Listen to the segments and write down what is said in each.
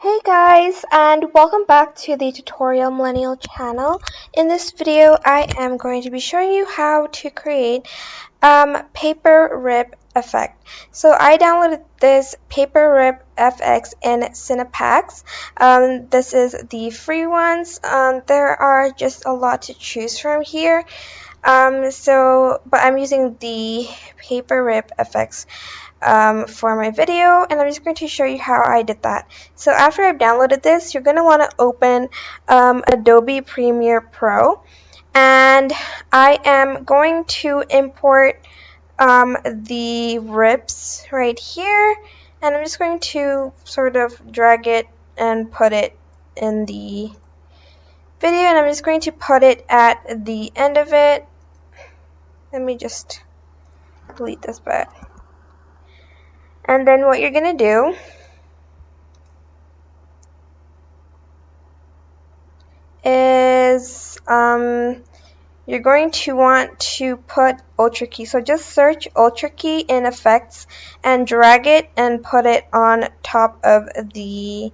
Hey guys, and welcome back to the Tutorial Millennial channel. In this video, I am going to be showing you how to create paper rip effect. So I downloaded this paper rip FX in Cinepacks. This is the free ones. There are just a lot to choose from here. But I'm using the paper rip FX for my video, and I'm just going to show you how I did that. So after I've downloaded this, you're going to want to open Adobe Premiere Pro, and I am going to import the rips right here, and I'm just going to sort of drag it and put it in the video, and I'm just going to put it at the end of it. Let me just delete this bit. And then what you're going to do is you're going to want to put Ultra Key. So just search Ultra Key in Effects and drag it and put it on top of the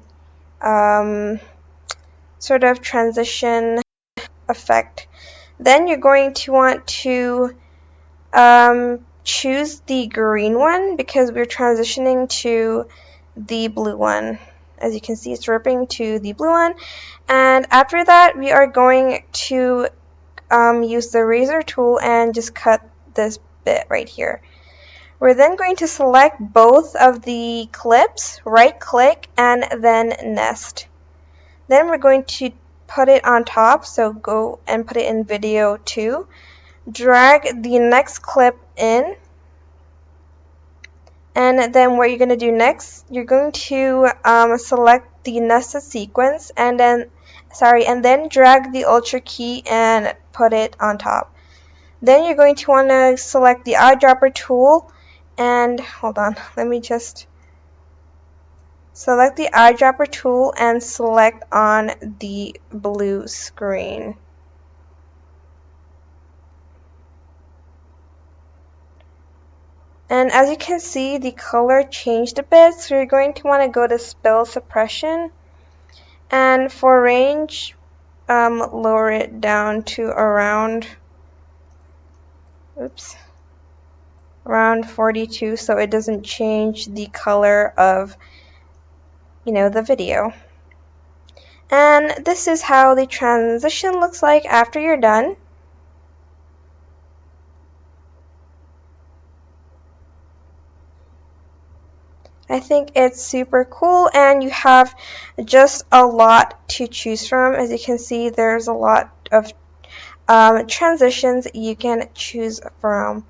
sort of transition effect. Then you're going to want to choose the green one because we're transitioning to the blue one. As you can see, it's ripping to the blue one. And after that, we are going to use the razor tool and just cut this bit right here. We're then going to select both of the clips, right click, and then nest. Then we're going to put it on top, so go and put it in video 2. Drag the next clip in, and then what you're going to do next, you're going to select the nested sequence and then drag the Ultra Key and put it on top. Then you're going to want to select the eyedropper tool and select the eyedropper tool and select on the blue screen. And as you can see, the color changed a bit, so you're going to want to go to Spill Suppression, and for range, lower it down to around 42, so it doesn't change the color of the video. And this is how the transition looks like after you're done. I think it's super cool, and you have just a lot to choose from. As you can see, there's a lot of transitions you can choose from.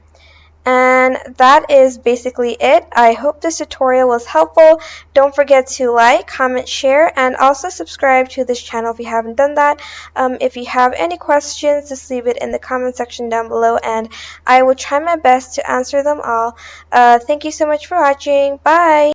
And that is basically it. I hope this tutorial was helpful. Don't forget to like, comment, share, and also subscribe to this channel if you haven't done that. If you have any questions, just leave it in the comment section down below, and I will try my best to answer them all. Thank you so much for watching. Bye!